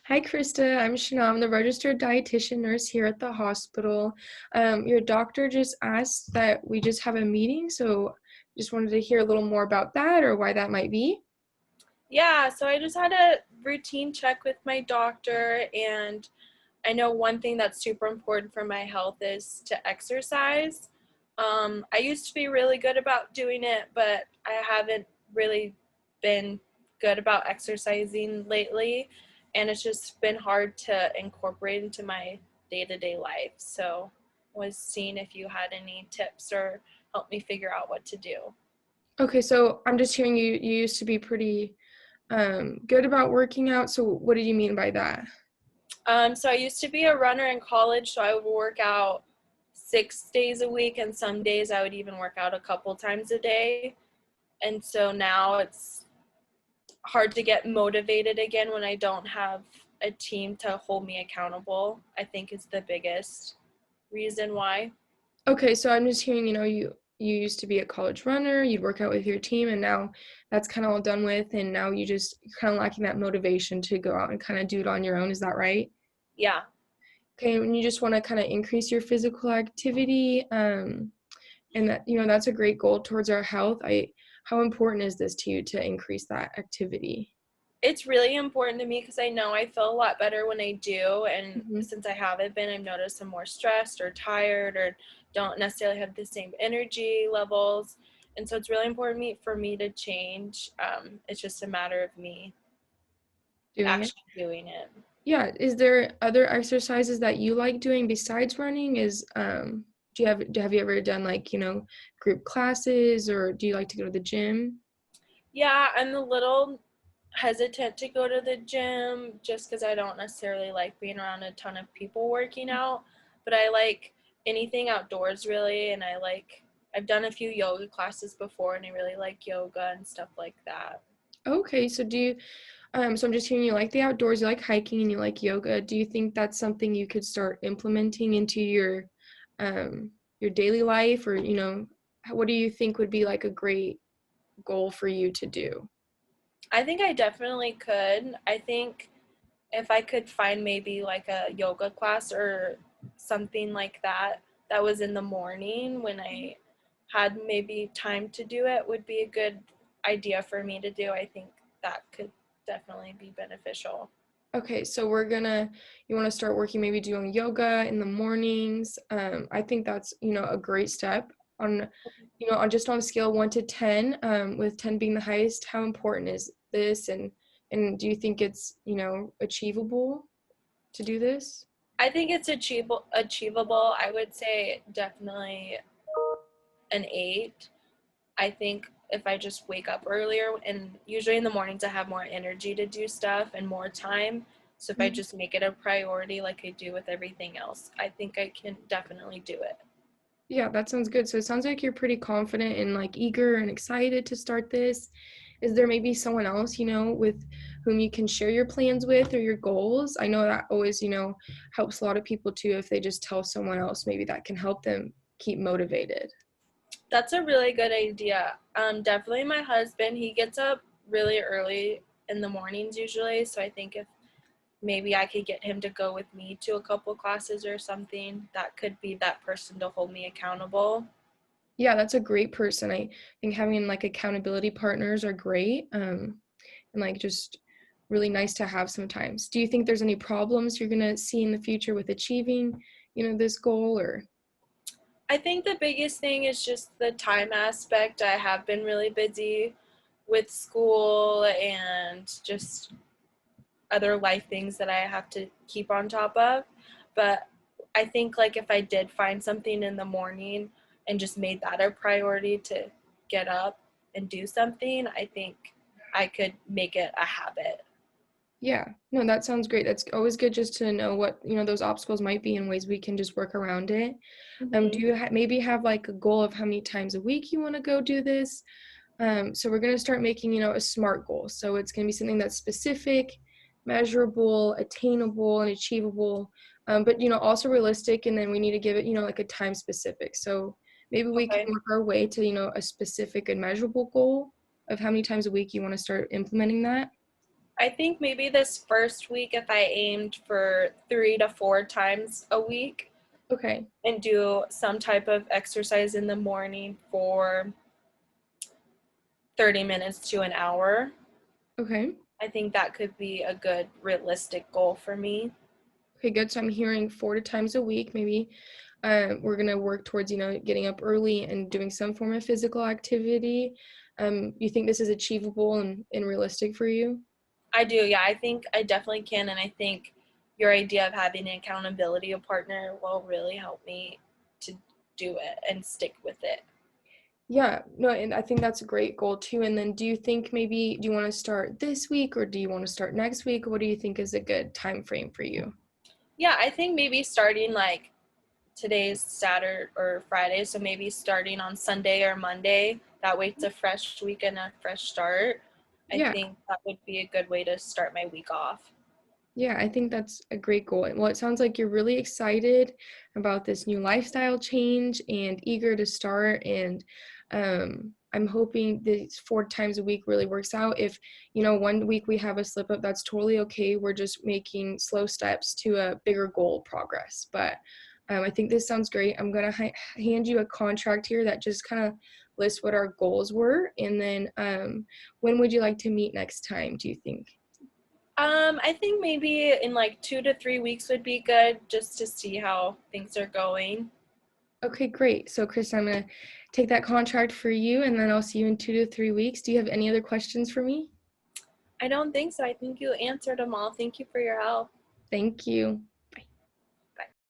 Hi, Krista. I'm Shana. I'm the registered dietitian nurse here at the hospital. Your doctor just asked that we just have a meeting, so just wanted to hear a little more about that or why that might be. Yeah, so I just had a routine check with my doctor, and I know one thing that's super important for my health is to exercise. I used to be really good about doing it, but I haven't really been good about exercising lately, and it's just been hard to incorporate into my day-to-day life. So I was seeing if you had any tips or help me figure out what to do. Okay, so I'm just hearing you used to be pretty good about working out. So what did you mean by that? So I used to be a runner in college, so I would work out 6 days a week, and some days I would even work out a couple times a day. And so now it's hard to get motivated again when I don't have a team to hold me accountable, I think is the biggest reason why. Okay, so I'm just hearing, you used to be a college runner, you'd work out with your team, and now that's kind of all done with, and now you're kind of lacking that motivation to go out and kind of do it on your own. Is that right? Yeah, Okay, and you just want to kind of increase your physical activity, and that that's a great goal towards our health. How important is this to you to increase that activity? it's really important to me because I know I feel a lot better when I do. And Hmm. since I haven't been, I've noticed I'm more stressed or tired or don't necessarily have the same energy levels. And so it's really important for me to change. It's just a matter of me Doing it. actually doing it. Yeah. Is there other exercises that you like doing besides running? Have you ever done like group classes, or do you like to go to the gym? Yeah, I'm a little hesitant to go to the gym just because I don't necessarily like being around a ton of people working out, but I like anything outdoors really, and I've done a few yoga classes before, and I really like yoga and stuff like that. Okay, so so I'm just hearing you like the outdoors, you like hiking, and you like yoga. Do you think that's something you could start implementing into your daily life, or what do you think would be like a great goal for you to do? I think I definitely could. I think if I could find maybe like a yoga class or something like that that was in the morning when I had maybe time to do it would be a good idea for me to do. I think that could definitely be beneficial. Okay, so you want to start working, maybe doing yoga in the mornings. I think that's, a great step on, on a scale of 1 to 10, with 10 being the highest. How important is this? And do you think it's, achievable to do this? I think it's achievable. I would say definitely an 8. I think if I just wake up earlier, and usually in the mornings I have more energy to do stuff and more time. So if I Mhm. just make it a priority like I do with everything else, I think I can definitely do it. Yeah, that sounds good. So it sounds like you're pretty confident and like eager and excited to start this. Is there maybe someone else, with whom you can share your plans with or your goals? I know that always, helps a lot of people too if they just tell someone else, maybe that can help them keep motivated. That's a really good idea. Definitely my husband, he gets up really early in the mornings usually. So I think if maybe I could get him to go with me to a couple classes or something, that could be that person to hold me accountable. Yeah, that's a great person. I think having like accountability partners are great. And like just really nice to have sometimes. Do you think there's any problems you're gonna see in the future with achieving, this goal or? I think the biggest thing is just the time aspect. I have been really busy with school and just other life things that I have to keep on top of. But I think like if I did find something in the morning and just made that a priority to get up and do something, I think I could make it a habit. Yeah, no, that sounds great. That's always good just to know what, those obstacles might be and ways we can just work around it. Do Mm-hmm. you maybe have like a goal of how many times a week you want to go do this? So we're going to start making, a SMART goal. So it's going to be something that's specific, measurable, attainable, and achievable, but, also realistic. And then we need to give it, like a time specific. So maybe we can Okay. work our way to, a specific and measurable goal of how many times a week you want to start implementing that. I think maybe this first week, if I aimed for 3 to 4 times a week Okay. and do some type of exercise in the morning for 30 minutes to an hour, Okay. I think that could be a good realistic goal for me. Okay, good. So I'm hearing 4 times a week, maybe. We're gonna work towards, getting up early and doing some form of physical activity. You think this is achievable and realistic for you? I do, yeah. I think I definitely can, and I think your idea of having an accountability partner will really help me to do it and stick with it. Yeah, no, and I think that's a great goal too. And then do you think maybe do you want to start this week or do you want to start next week? What do you think is a good time frame for you? Yeah, I think maybe starting like today's Saturday or Friday, so maybe starting on Sunday or Monday. That way it's a fresh week and a fresh start. I Yeah, think that would be a good way to start my week off. yeah, I think that's a great goal. Well, it sounds like you're really excited about this new lifestyle change and eager to start. And I'm hoping these 4 times a week really works out. If, one week we have a slip up, that's totally okay. We're just making slow steps to a bigger goal progress. But I think this sounds great. I'm going to hand you a contract here that just kind of lists what our goals were. And then when would you like to meet next time, do you think? I think maybe in like 2 to 3 weeks would be good just to see how things are going. Okay, great. So, Chris, I'm going to take that contract for you, and then I'll see you in 2 to 3 weeks. Do you have any other questions for me? I don't think so. I think you answered them all. Thank you for your help. Thank you.